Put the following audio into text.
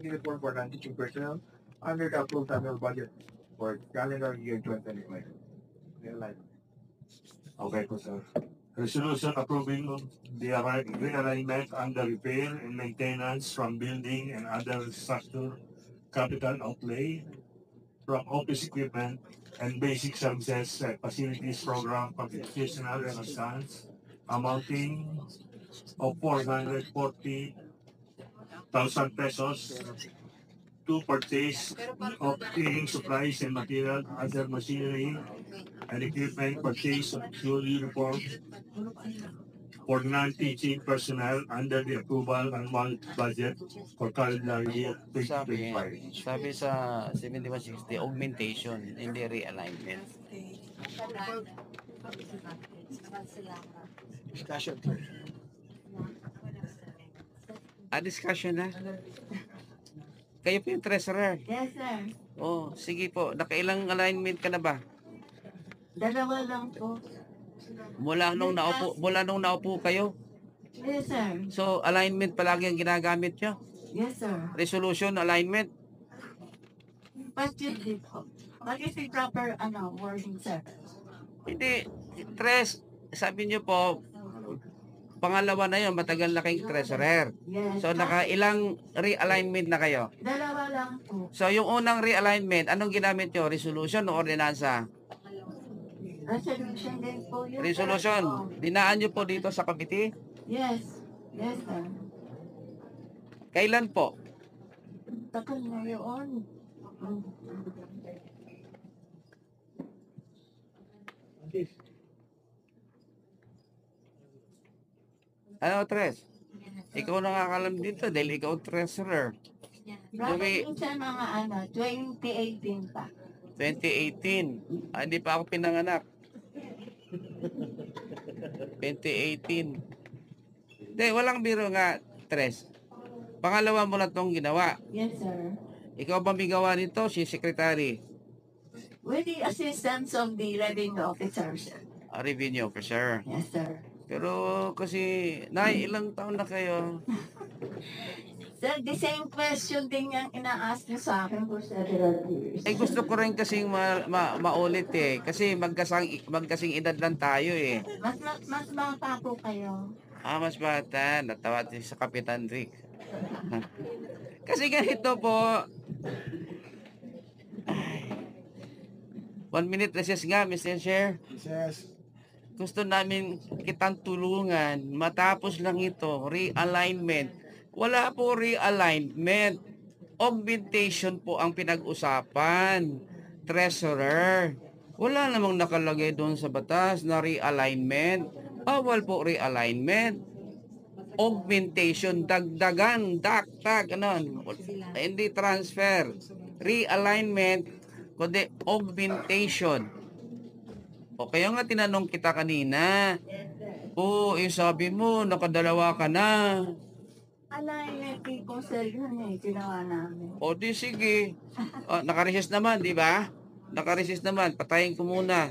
uniform for non-teaching personnel under the approved annual budget for calendar year 2025. Okay po, sir. Resolution approving the realignment under repair and maintenance from building and other structure capital outlay from office equipment and basic services facilities program from educational assistance amounting of 440,000 pesos to purchase of cleaning supplies and material, other machinery and equipment, purchase of school uniforms for non-teaching personnel under the approval and budget for calendar year Sabi, 2025. sabi sa 7160, augmentation, hindi realignment. Discussion. Discussion na. Kayo po yung treasurer. Yes, sir. Oh, sige po. Nakailang alignment ka na ba? Dalawa lang po. Mula nung naupo kayo. Yes, sir. So, alignment palagi ang ginagamit nyo. Yes, sir. Resolution, alignment. Budget din po. What is the proper wording, sir? Hindi. Sabi nyo po, pangalawa na yun, matagal na kayong treasurer. Yes. So, nakailang realignment na kayo. Dalawa lang po. So, yung unang realignment, anong ginamit nyo? Resolution o ordinansa? Resolution din po yun. Resolution. Dinaan nyo po dito sa committee? Yes. Yes, sir. Kailan po? Takal na yun. Ano, Tres? Ikaw nakakalam dito dahil ikaw treasurer. Bakit sa mga 2018 pa? 2018. Hindi pa ako pinanganak. 2018. Hindi, walang biro nga, Tres. Pangalawa mo na itong ginawa. Yes, sir. Ikaw ba may gawa nito? Si Secretary. With the assistance of the revenue officer, sir. Revenue officer. Yes, sir. Pero kasi, ilang taon na kayo? Sir, the same question din yung ina-ask niyo sa akin for several years. Gusto ko rin kasing maulit eh. Kasi magkasing edad lang tayo eh. Mas bata po kayo. Mas bata. Natawa din sa Kapitan Rick. Kasi ganito po. 1 minute recess nga, Mr. Chair. Yes. Gusto namin kitang tulungan. Matapos lang ito, realignment. Wala po realignment. Augmentation po ang pinag-usapan. Treasurer. Wala namang nakalagay doon sa batas na realignment. Bawal po realignment. Augmentation, dagdagan, daktak, hindi transfer. Realignment, kundi augmentation. O kaya nga tinanong kita kanina. Sabi mo, nakadalawa ka na. Alignment po, sir, yun ginawa namin. Di sige. Nakaresist naman, di ba? Nakaresist naman. Patayin ko muna.